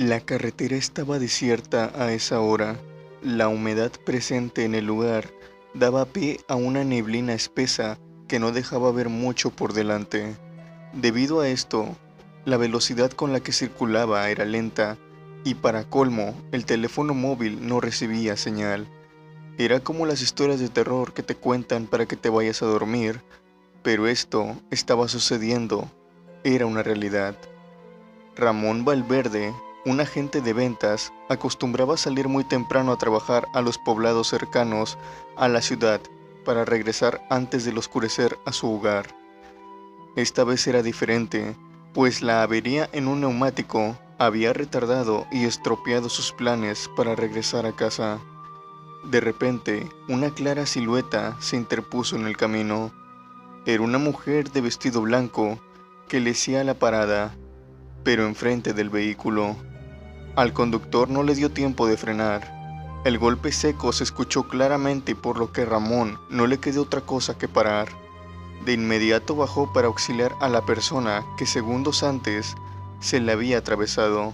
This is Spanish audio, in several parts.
La carretera estaba desierta a esa hora. La humedad presente en el lugar daba pie a una neblina espesa que no dejaba ver mucho por delante. Debido a esto, la velocidad con la que circulaba era lenta y para colmo, el teléfono móvil no recibía señal. Era como las historias de terror que te cuentan para que te vayas a dormir, pero esto estaba sucediendo, era una realidad. Ramón Valverde, un agente de ventas, acostumbraba a salir muy temprano a trabajar a los poblados cercanos a la ciudad para regresar antes del oscurecer a su hogar. Esta vez era diferente, pues la avería en un neumático había retardado y estropeado sus planes para regresar a casa. De repente, una clara silueta se interpuso en el camino. Era una mujer de vestido blanco que le hacía la parada, pero enfrente del vehículo. Al conductor no le dio tiempo de frenar. El golpe seco se escuchó claramente, por lo que Ramón no le quedó otra cosa que parar. De inmediato bajó para auxiliar a la persona que segundos antes se le había atravesado,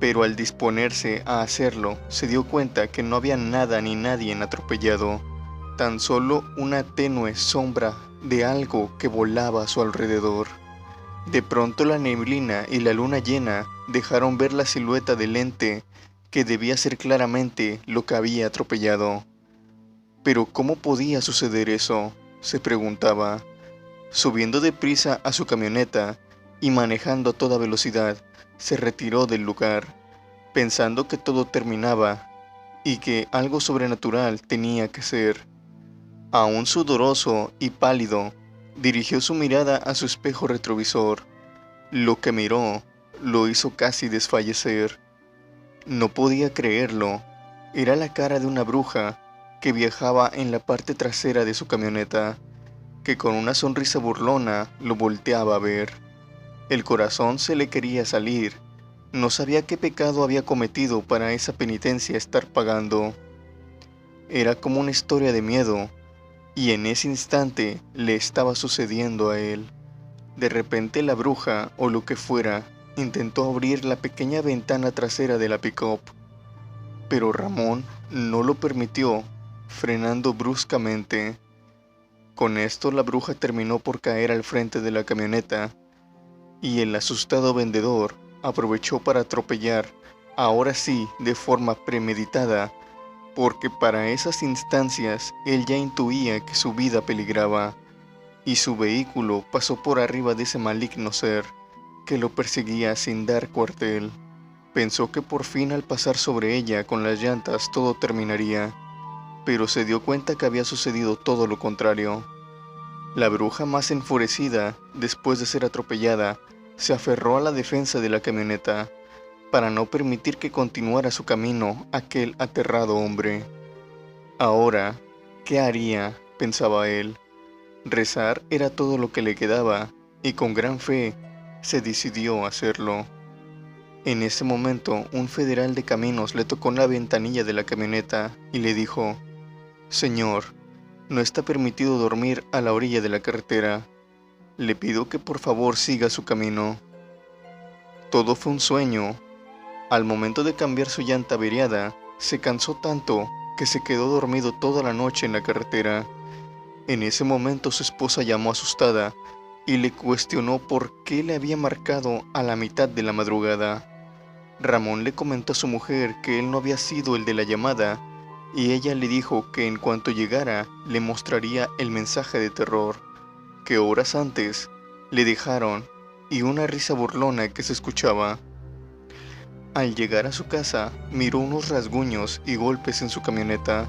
pero al disponerse a hacerlo se dio cuenta que no había nada ni nadie atropellado, tan solo una tenue sombra de algo que volaba a su alrededor. De pronto la neblina y la luna llena dejaron ver la silueta del ente que debía ser claramente lo que había atropellado. Pero ¿cómo podía suceder eso?, se preguntaba. Subiendo deprisa a su camioneta y manejando a toda velocidad, se retiró del lugar, pensando que todo terminaba y que algo sobrenatural tenía que ser. Aún sudoroso y pálido, dirigió su mirada a su espejo retrovisor. Lo que miró lo hizo casi desfallecer. No podía creerlo. Era la cara de una bruja que viajaba en la parte trasera de su camioneta, que con una sonrisa burlona lo volteaba a ver. El corazón se le quería salir. No sabía qué pecado había cometido para esa penitencia estar pagando. Era como una historia de miedo, y en ese instante le estaba sucediendo a él. De repente la bruja, o lo que fuera, intentó abrir la pequeña ventana trasera de la pick-up, pero Ramón no lo permitió, frenando bruscamente. Con esto la bruja terminó por caer al frente de la camioneta, y el asustado vendedor aprovechó para atropellar, ahora sí de forma premeditada, porque para esas instancias él ya intuía que su vida peligraba, y su vehículo pasó por arriba de ese maligno ser que lo perseguía sin dar cuartel. Pensó que por fin al pasar sobre ella con las llantas todo terminaría, pero se dio cuenta que había sucedido todo lo contrario. La bruja, más enfurecida después de ser atropellada, se aferró a la defensa de la camioneta para no permitir que continuara su camino aquel aterrado hombre. Ahora, ¿qué haría?, pensaba él. Rezar era todo lo que le quedaba, y con gran fe se decidió a hacerlo. En ese momento, un federal de caminos le tocó en la ventanilla de la camioneta y le dijo: «Señor, no está permitido dormir a la orilla de la carretera. Le pido que por favor siga su camino». Todo fue un sueño. Al momento de cambiar su llanta averiada, se cansó tanto que se quedó dormido toda la noche en la carretera. En ese momento su esposa llamó asustada y le cuestionó por qué le había marcado a la mitad de la madrugada. Ramón le comentó a su mujer que él no había sido el de la llamada, y ella le dijo que en cuanto llegara le mostraría el mensaje de terror que horas antes le dejaron, y una risa burlona que se escuchaba. Al llegar a su casa, miró unos rasguños y golpes en su camioneta.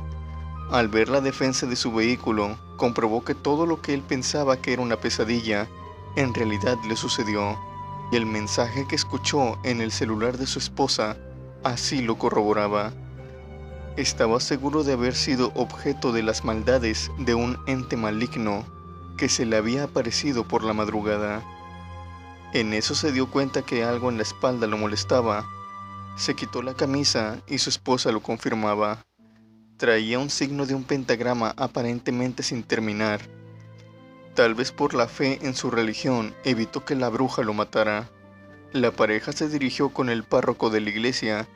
Al ver la defensa de su vehículo, comprobó que todo lo que él pensaba que era una pesadilla, en realidad le sucedió, y el mensaje que escuchó en el celular de su esposa así lo corroboraba. Estaba seguro de haber sido objeto de las maldades de un ente maligno que se le había aparecido por la madrugada. En eso se dio cuenta que algo en la espalda lo molestaba. Se quitó la camisa y su esposa lo confirmaba. Traía un signo de un pentagrama aparentemente sin terminar. Tal vez por la fe en su religión evitó que la bruja lo matara. La pareja se dirigió con el párroco de la iglesia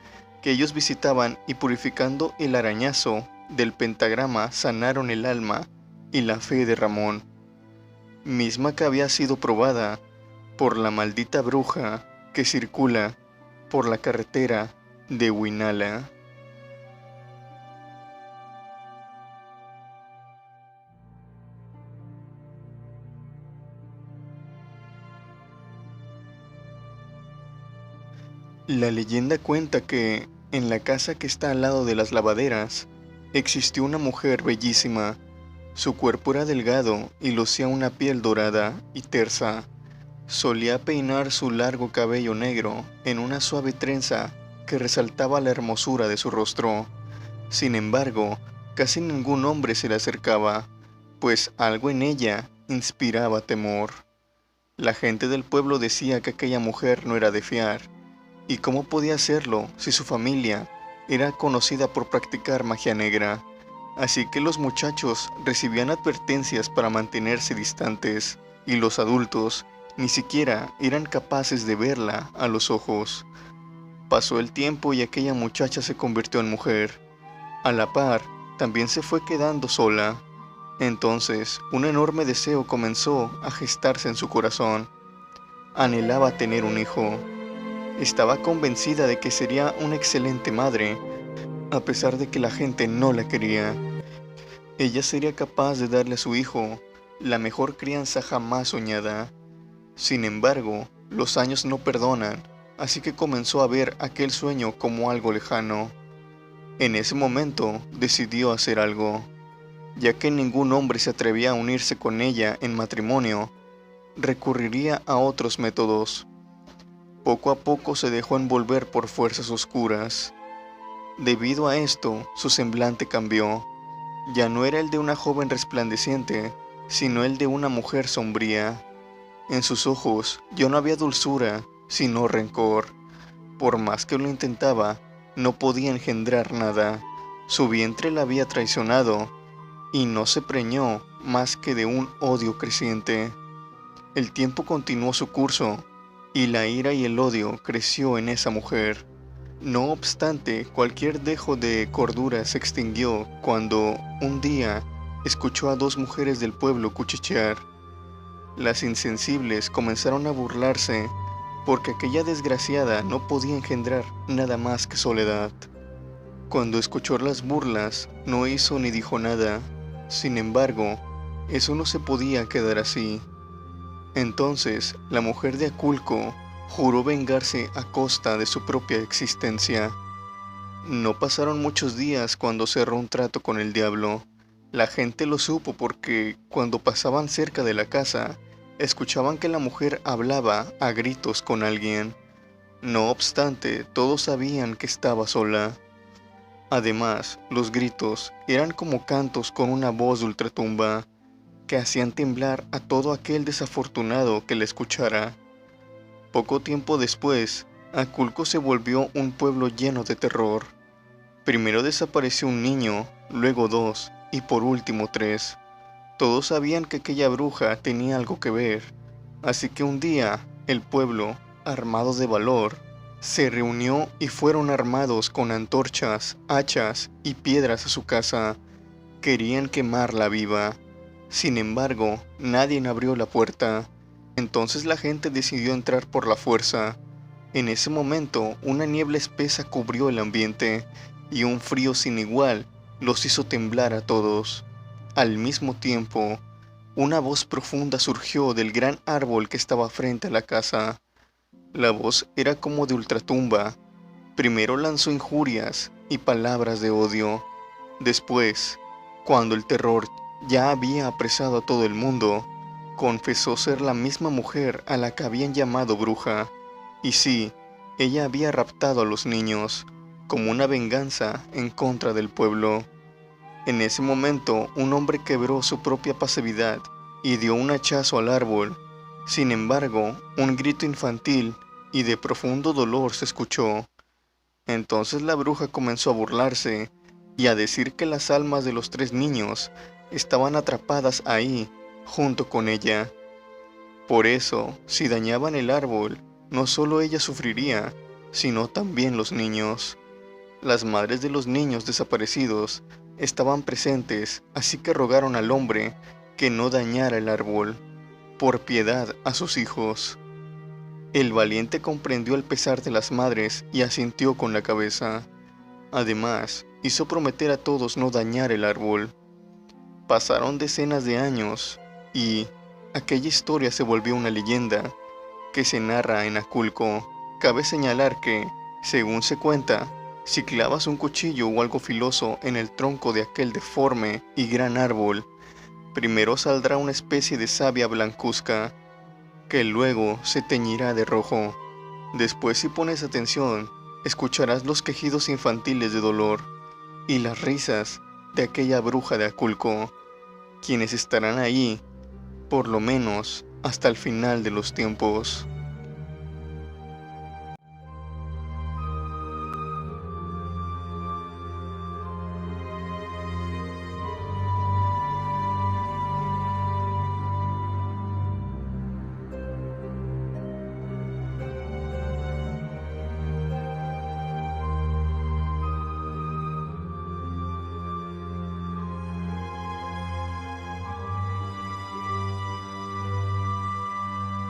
que ellos visitaban y purificando el arañazo del pentagrama sanaron el alma y la fe de Ramón, misma que había sido probada por la maldita bruja que circula por la carretera de Huinala. La leyenda cuenta que, en la casa que está al lado de las lavaderas, existió una mujer bellísima. Su cuerpo era delgado y lucía una piel dorada y tersa. Solía peinar su largo cabello negro en una suave trenza que resaltaba la hermosura de su rostro. Sin embargo, casi ningún hombre se le acercaba, pues algo en ella inspiraba temor. La gente del pueblo decía que aquella mujer no era de fiar. ¿Y cómo podía hacerlo si su familia era conocida por practicar magia negra? Así que los muchachos recibían advertencias para mantenerse distantes, y los adultos ni siquiera eran capaces de verla a los ojos. Pasó el tiempo y aquella muchacha se convirtió en mujer. A la par, también se fue quedando sola. Entonces, un enorme deseo comenzó a gestarse en su corazón. Anhelaba tener un hijo. Estaba convencida de que sería una excelente madre, a pesar de que la gente no la quería. Ella sería capaz de darle a su hijo la mejor crianza jamás soñada. Sin embargo, los años no perdonan, así que comenzó a ver aquel sueño como algo lejano. En ese momento decidió hacer algo. Ya que ningún hombre se atrevía a unirse con ella en matrimonio, recurriría a otros métodos. Poco a poco se dejó envolver por fuerzas oscuras. Debido a esto, su semblante cambió. Ya no era el de una joven resplandeciente, sino el de una mujer sombría. En sus ojos ya no había dulzura, sino rencor. Por más que lo intentaba, no podía engendrar nada. Su vientre la había traicionado, y no se preñó más que de un odio creciente. El tiempo continuó su curso, y la ira y el odio creció en esa mujer. No obstante, cualquier dejo de cordura se extinguió cuando, un día, escuchó a dos mujeres del pueblo cuchichear. Las insensibles comenzaron a burlarse, porque aquella desgraciada no podía engendrar nada más que soledad. Cuando escuchó las burlas, no hizo ni dijo nada. Sin embargo, eso no se podía quedar así. Entonces, la mujer de Aculco juró vengarse a costa de su propia existencia. No pasaron muchos días cuando cerró un trato con el diablo. La gente lo supo porque, cuando pasaban cerca de la casa, escuchaban que la mujer hablaba a gritos con alguien. No obstante, todos sabían que estaba sola. Además, los gritos eran como cantos con una voz de ultratumba, que hacían temblar a todo aquel desafortunado que la escuchara. Poco tiempo después, Aculco se volvió un pueblo lleno de terror. Primero desapareció un niño, luego dos, y por último tres. Todos sabían que aquella bruja tenía algo que ver, así que un día, el pueblo, armado de valor, se reunió y fueron armados con antorchas, hachas y piedras a su casa. Querían quemarla viva. Sin embargo, nadie abrió la puerta. Entonces la gente decidió entrar por la fuerza. En ese momento, una niebla espesa cubrió el ambiente, y un frío sin igual los hizo temblar a todos. Al mismo tiempo, una voz profunda surgió del gran árbol que estaba frente a la casa. La voz era como de ultratumba. Primero lanzó injurias y palabras de odio. Después, cuando el terror ya había apresado a todo el mundo, confesó ser la misma mujer a la que habían llamado bruja. Y sí, ella había raptado a los niños, como una venganza en contra del pueblo. En ese momento, un hombre quebró su propia pasividad y dio un hachazo al árbol. Sin embargo, un grito infantil y de profundo dolor se escuchó. Entonces la bruja comenzó a burlarse y a decir que las almas de los tres niños estaban atrapadas ahí, junto con ella. Por eso, si dañaban el árbol, no solo ella sufriría, sino también los niños. Las madres de los niños desaparecidos estaban presentes, así que rogaron al hombre que no dañara el árbol, por piedad a sus hijos. El valiente comprendió el pesar de las madres y asintió con la cabeza. Además, hizo prometer a todos no dañar el árbol. Pasaron decenas de años y aquella historia se volvió una leyenda que se narra en Aculco. Cabe señalar que, según se cuenta, si clavas un cuchillo o algo filoso en el tronco de aquel deforme y gran árbol, primero saldrá una especie de savia blancuzca, que luego se teñirá de rojo. Después, si pones atención, escucharás los quejidos infantiles de dolor y las risas de aquella bruja de Aculco, quienes estarán ahí, por lo menos, hasta el final de los tiempos.